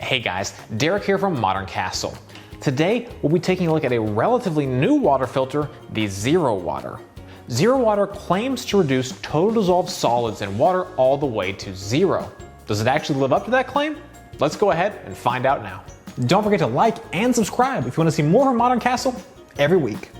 Hey guys, Derek here from Modern Castle. Today we'll be taking a look at a relatively new water filter, the ZeroWater. ZeroWater claims to reduce total dissolved solids in water all the way to zero. Does it actually live up to that claim? Let's go ahead and find out now. Don't forget to like and subscribe if you want to see more from Modern Castle every week.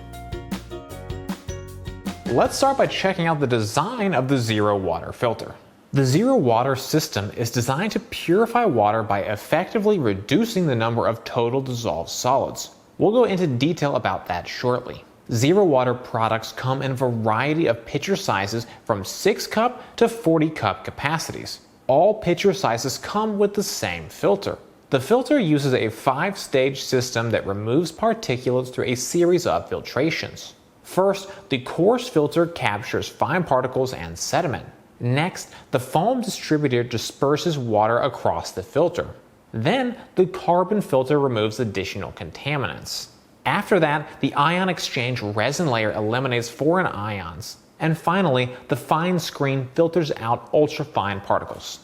Let's start by checking out the design of the ZeroWater filter. The ZeroWater system is designed to purify water by effectively reducing the number of total dissolved solids. We'll go into detail about that shortly. ZeroWater products come in a variety of pitcher sizes from 6 cup to 40 cup capacities. All pitcher sizes come with the same filter. The filter uses a 5-stage system that removes particulates through a series of filtrations. First, the coarse filter captures fine particles and sediment. Next, the foam distributor disperses water across the filter. Then, the carbon filter removes additional contaminants. After that, the ion exchange resin layer eliminates foreign ions. And finally, the fine screen filters out ultrafine particles.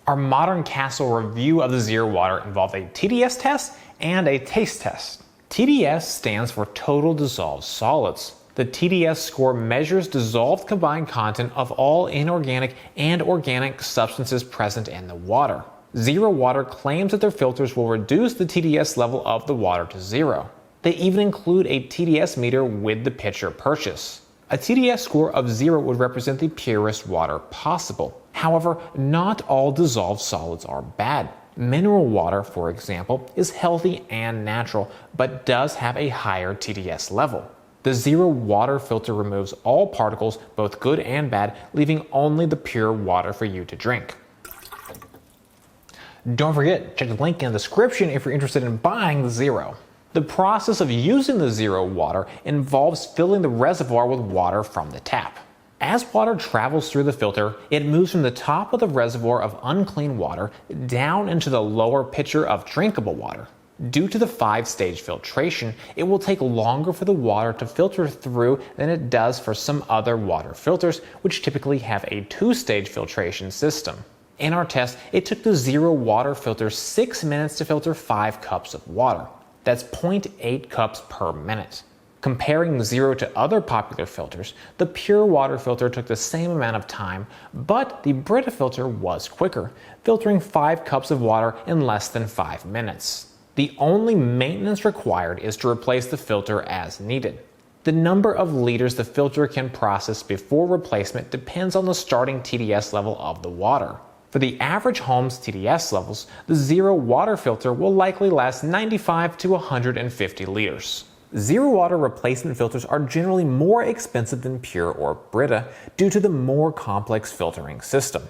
Our Modern Castle review of the ZeroWater involved a TDS test and a taste test. TDS stands for Total Dissolved Solids. The TDS score measures dissolved combined content of all inorganic and organic substances present in the water. ZeroWater claims that their filters will reduce the TDS level of the water to zero. They even include a TDS meter with the pitcher purchase. A TDS score of 0 would represent the purest water possible. However, not all dissolved solids are bad. Mineral water, for example, is healthy and natural, but does have a higher TDS level. The ZeroWater filter removes all particles, both good and bad, leaving only the pure water for you to drink. Don't forget, check the link in the description if you're interested in buying the Zero. The process of using the ZeroWater involves filling the reservoir with water from the tap. As water travels through the filter, it moves from the top of the reservoir of unclean water down into the lower pitcher of drinkable water. Due to the 5-stage filtration, it will take longer for the water to filter through than it does for some other water filters, which typically have a 2-stage filtration system. In our test, it took the ZeroWater filter 6 minutes to filter 5 cups of water. That's 0.8 cups per minute. Comparing Zero to other popular filters, the pure water filter took the same amount of time, but the Brita filter was quicker, filtering 5 cups of water in less than 5 minutes. The only maintenance required is to replace the filter as needed. The number of liters the filter can process before replacement depends on the starting TDS level of the water. For the average home's TDS levels, the ZeroWater filter will likely last 95 to 150 liters. ZeroWater replacement filters are generally more expensive than Pure or Brita due to the more complex filtering system.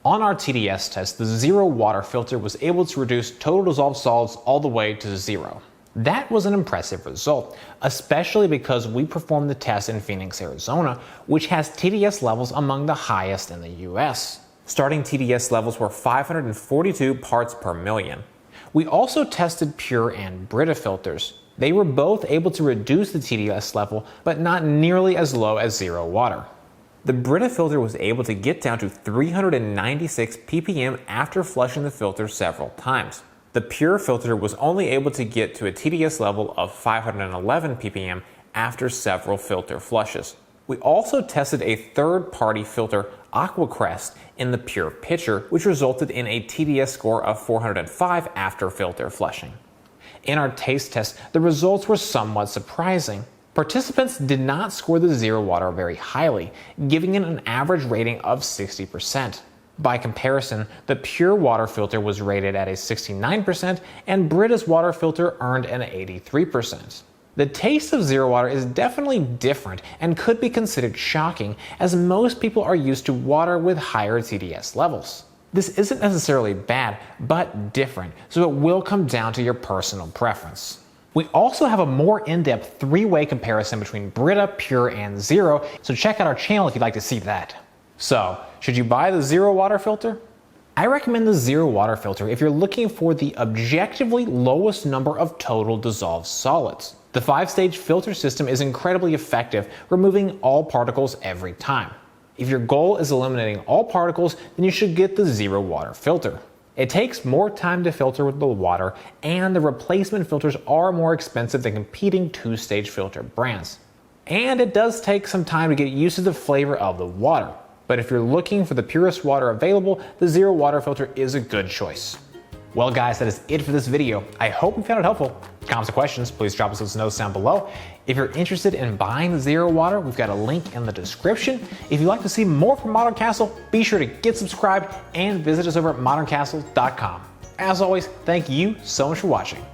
On our TDS test, the ZeroWater filter was able to reduce total dissolved solids all the way to zero. That was an impressive result, especially because we performed the test in Phoenix, Arizona, which has TDS levels among the highest in the US. Starting TDS levels were 542 parts per million. We also tested Pure and Brita filters. They were both able to reduce the TDS level, but not nearly as low as ZeroWater. The Brita filter was able to get down to 396 ppm after flushing the filter several times. The Pure filter was only able to get to a TDS level of 511 ppm after several filter flushes. We also tested a third-party filter, AquaCrest, in the Pure pitcher, which resulted in a TDS score of 405 after filter flushing. In our taste test, the results were somewhat surprising. Participants did not score the ZeroWater very highly, giving it an average rating of 60%. By comparison, the Pure water filter was rated at a 69% and Brita's water filter earned an 83%. The taste of ZeroWater is definitely different and could be considered shocking, as most people are used to water with higher TDS levels. This isn't necessarily bad, but different, so it will come down to your personal preference. We also have a more in-depth 3-way comparison between Brita, Pure, and Zero, so check out our channel if you'd like to see that. So, should you buy the ZeroWater filter? I recommend the ZeroWater filter if you're looking for the objectively lowest number of total dissolved solids. The 5-stage filter system is incredibly effective, removing all particles every time. If your goal is eliminating all particles, then you should get the ZeroWater filter. It takes more time to filter with the water, and the replacement filters are more expensive than competing two-stage filter brands. And it does take some time to get used to the flavor of the water. But if you're looking for the purest water available, the ZeroWater filter is a good choice. Well guys, that is it for this video. I hope you found it helpful. Comments or questions, please drop us those notes down below. If you're interested in buying the ZeroWater, we've got a link in the description. If you'd like to see more from Modern Castle, be sure to get subscribed and visit us over at moderncastle.com. As always, thank you so much for watching.